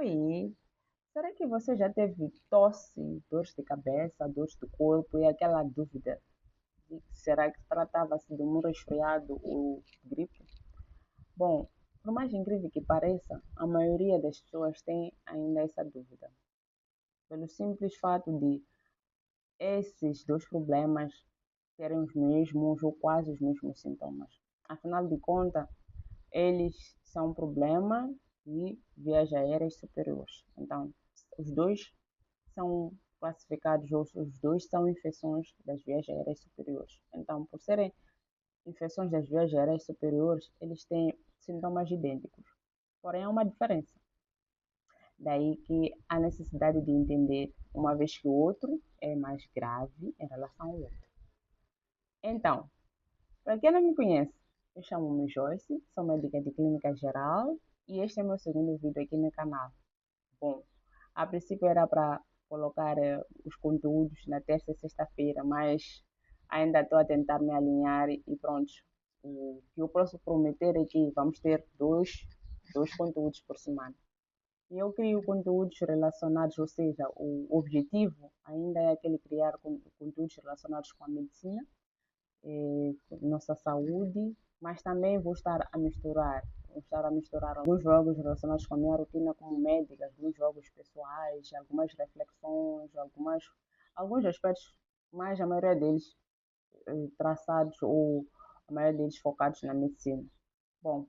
Oi, será que você já teve tosse, dores de cabeça, dores do corpo e aquela dúvida de que será que tratava-se de um resfriado ou gripe? Bom, por mais incrível que pareça, a maioria das pessoas tem ainda essa dúvida, pelo simples fato de esses dois problemas terem os mesmos ou quase os mesmos sintomas. Afinal de contas, eles são um problema de vias aéreas superiores. Então, os dois são classificados, os dois são infecções das vias aéreas superiores. Então, por serem infecções das vias aéreas superiores, eles têm sintomas idênticos. Porém, há uma diferença. Daí que a necessidade de entender, uma vez que o outro é mais grave em relação ao outro. Então, para quem não me conhece, eu chamo-me Joyce, sou médica de clínica geral e este é meu segundo vídeo aqui no canal. Bom, a princípio era para colocar os conteúdos na terça e sexta-feira, mas ainda estou a tentar me alinhar e pronto. O que eu posso prometer é que vamos ter dois conteúdos por semana. E eu crio conteúdos relacionados, ou seja, o objetivo ainda é aquele criar conteúdos relacionados com a medicina, nossa saúde, mas também vou estar a misturar alguns jogos relacionados com a minha rotina como médica, alguns jogos pessoais, algumas reflexões, alguns aspectos, mas a maioria deles traçados ou a maioria deles focados na medicina. Bom,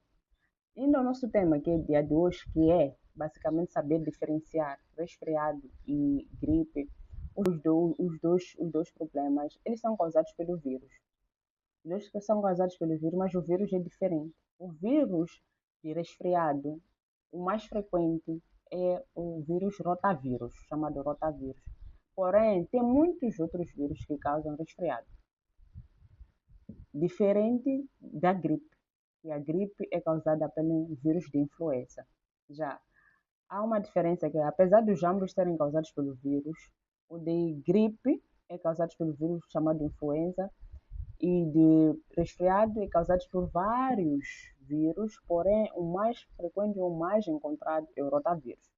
indo ao nosso tema, que é dia de hoje, que é basicamente saber diferenciar resfriado e gripe, os dois problemas, eles são causados pelo vírus. Dois que são causados pelo vírus, mas o vírus é diferente. O vírus de resfriado, o mais frequente é o vírus rotavírus, chamado rotavírus. Porém, tem muitos outros vírus que causam resfriado, diferente da gripe. E a gripe é causada pelo vírus de influenza. Já há uma diferença que, apesar dos ambos serem causados pelo vírus, o de gripe é causado pelo vírus chamado influenza e de resfriado é causado por vários vírus, porém o mais frequente ou mais encontrado é o rotavírus.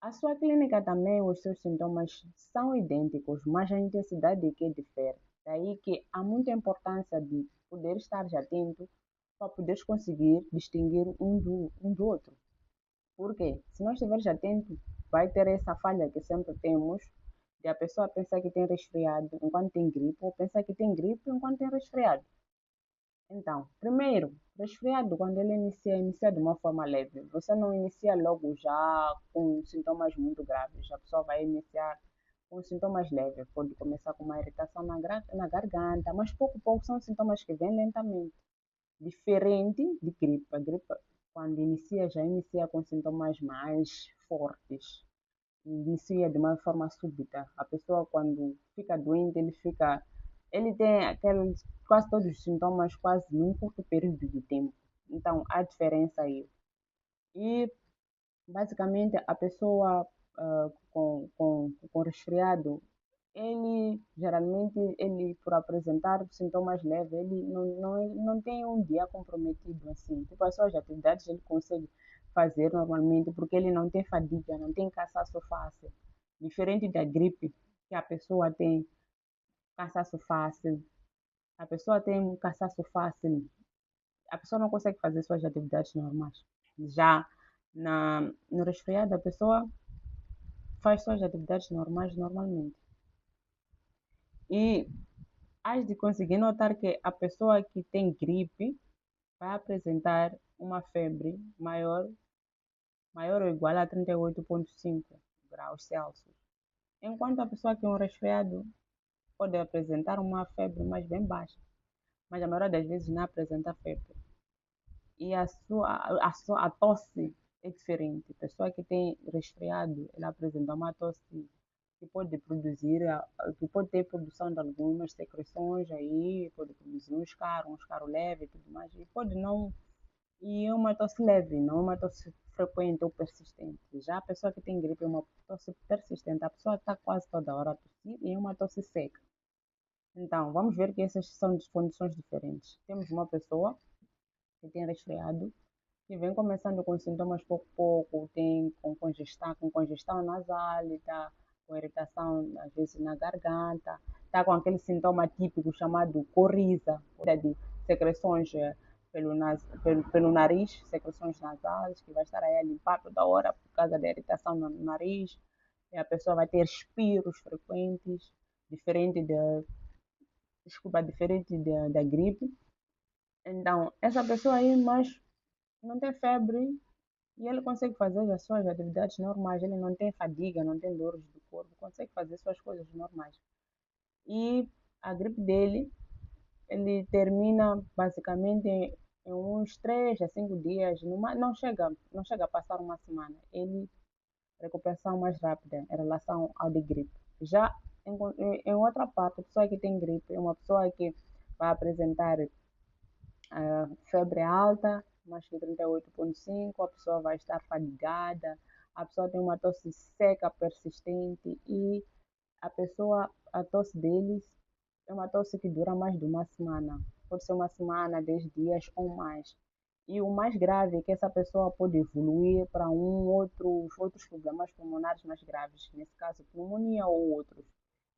A sua clínica também, os seus sintomas são idênticos, mas a intensidade é que difere. Daí que há muita importância de poder estar atento para poderes conseguir distinguir um do outro. Porque se não estiveres atento, vai ter essa falha que sempre temos de a pessoa pensar que tem resfriado enquanto tem gripe, ou pensar que tem gripe enquanto tem resfriado. Então, primeiro, resfriado, quando ele inicia de uma forma leve. Você não inicia logo já com sintomas muito graves. A pessoa vai iniciar com sintomas leves. Pode começar com uma irritação na garganta, mas pouco a pouco são sintomas que vêm lentamente. Diferente de gripe. A gripe, quando inicia, já inicia com sintomas mais fortes. Inicia de uma forma súbita. A pessoa, quando fica doente, ele tem aqueles, quase todos os sintomas quase num curto período de tempo. Então, há diferença aí. E, basicamente, a pessoa com resfriado, ele geralmente, ele por apresentar sintomas leves, ele não tem um dia comprometido assim. Tipo, as suas atividades ele consegue fazer normalmente porque ele não tem fadiga, não tem cansaço fácil. Diferente da gripe, que a pessoa tem cansaço fácil, a pessoa tem um cansaço fácil, a pessoa não consegue fazer suas atividades normais. Já no resfriado, a pessoa faz suas atividades normais normalmente. E has de conseguir notar que a pessoa que tem gripe vai apresentar uma febre maior ou igual a 38,5 graus Celsius. Enquanto a pessoa que tem um resfriado pode apresentar uma febre mais bem baixa, mas a maioria das vezes não apresenta febre. E a tosse é diferente. A pessoa que tem resfriado, ela apresenta uma tosse que pode produzir, que pode ter produção de algumas secreções aí, pode produzir um escaro leve e tudo mais, e pode não, e é uma tosse leve, não é uma tosse frequente ou persistente. Já a pessoa que tem gripe é uma tosse persistente, a pessoa está quase toda hora a tossir e é uma tosse seca. Então, vamos ver que essas são condições diferentes. Temos uma pessoa que tem resfriado, que vem começando com sintomas pouco a pouco, tem com congestão nasal, está com irritação às vezes na garganta, está com aquele sintoma típico chamado coriza, de secreções pelo nariz, secreções nasais, que vai estar aí a limpar toda hora por causa da irritação no nariz, e a pessoa vai ter espirros frequentes, diferente da, desculpa, diferente da gripe. Então, essa pessoa aí, mas não tem febre, e ele consegue fazer as suas atividades normais, ele não tem fadiga, não tem dores do corpo, consegue fazer suas coisas normais. E a gripe dele, ele termina basicamente em uns 3 a 5 dias, não chega a passar uma semana. Ele recuperação mais rápida em relação ao de gripe. Já em outra parte, a pessoa que tem gripe é uma pessoa que vai apresentar febre alta, mais que 38,5, a pessoa vai estar fadigada, a pessoa tem uma tosse seca persistente e a tosse deles é uma tosse que dura mais de uma semana. Pode ser uma semana, 10 dias ou mais. E o mais grave é que essa pessoa pode evoluir para outros problemas pulmonares mais graves, nesse caso, pneumonia ou outros.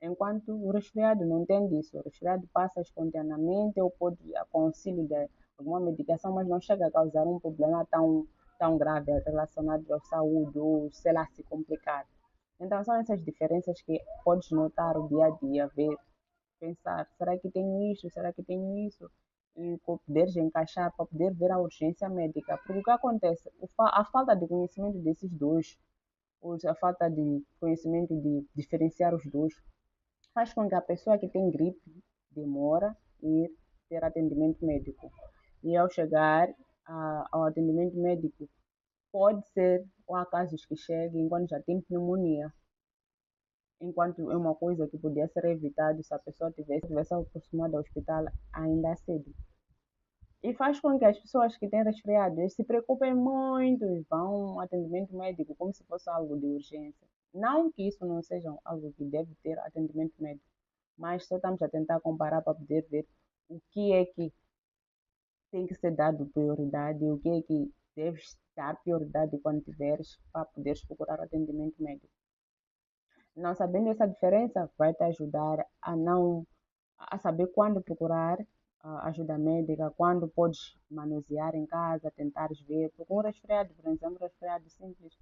Enquanto o resfriado não tem disso, o resfriado passa espontaneamente ou pode, com auxílio de alguma medicação, mas não chega a causar um problema tão grave relacionado à saúde ou, sei lá, se complicar. Então, são essas diferenças que podes notar o dia a dia, ver, pensar, será que tenho isso, será que tenho isso? E poderes encaixar para poder ver a urgência médica. Porque o que acontece? A falta de conhecimento desses dois, ou a falta de conhecimento de diferenciar os dois, faz com que a pessoa que tem gripe demora ir ter atendimento médico. E ao chegar ao atendimento médico, pode ser, ou há casos que cheguem quando já tem pneumonia, enquanto é uma coisa que podia ser evitada se a pessoa tivesse aproximado ao hospital ainda cedo. E faz com que as pessoas que têm resfriado se preocupem muito e vão ao atendimento médico como se fosse algo de urgência. Não que isso não seja algo que deve ter atendimento médico, mas só estamos a tentar comparar para poder ver o que é que tem que ser dado prioridade e o que é que deves dar prioridade quando tiveres para poderes procurar atendimento médico. Não sabendo essa diferença, vai te ajudar a saber quando procurar ajuda médica, quando podes manusear em casa, tentares ver, porque um resfriado, por exemplo, um resfriado simples,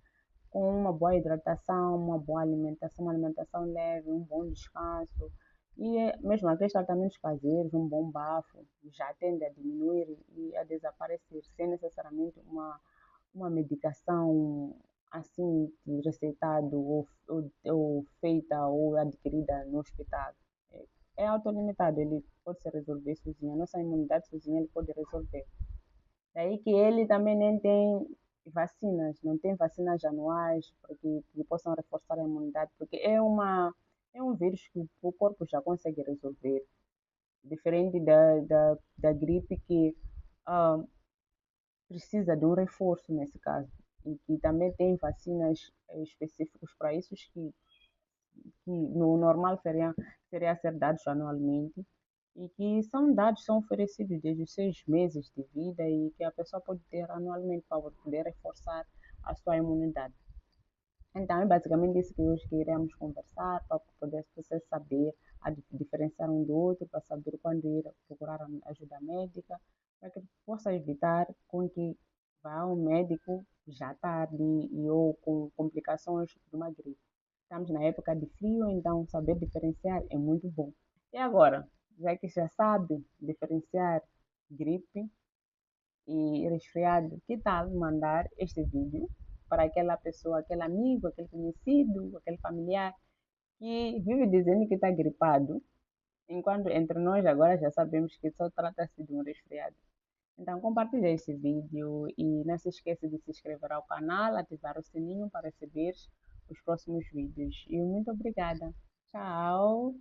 com uma boa hidratação, uma boa alimentação, uma alimentação leve, um bom descanso, e mesmo aqueles tratamentos caseiros, um bom bafo, já tende a diminuir e a desaparecer, sem necessariamente uma medicação assim receitado ou feita ou adquirida no hospital. É autolimitado, ele pode se resolver sozinho. A nossa imunidade sozinha ele pode resolver. Daí que ele também nem tem vacinas, não tem vacinas anuais para que possam reforçar a imunidade, porque é um vírus que o corpo já consegue resolver. Diferente da gripe que ah, precisa de um reforço nesse caso. E que também tem vacinas específicas para isso que no normal seria ser dados anualmente e que são dados, são oferecidos desde os 6 meses de vida e que a pessoa pode ter anualmente para poder reforçar a sua imunidade. Então, é basicamente isso que hoje queremos conversar, para poder você saber diferenciar um do outro, para saber quando ir procurar ajuda médica, para que possa evitar com que vá ao médico já tarde e ou com complicações de uma gripe. Estamos na época de frio, então saber diferenciar é muito bom. E agora, já que já sabe diferenciar gripe e resfriado, que tal mandar este vídeo para aquela pessoa, aquele amigo, aquele conhecido, aquele familiar que vive dizendo que está gripado, enquanto entre nós agora já sabemos que só trata-se de um resfriado. Então compartilhe este vídeo e não se esqueça de se inscrever ao canal, ativar o sininho para receber os próximos vídeos. E muito obrigada. Tchau!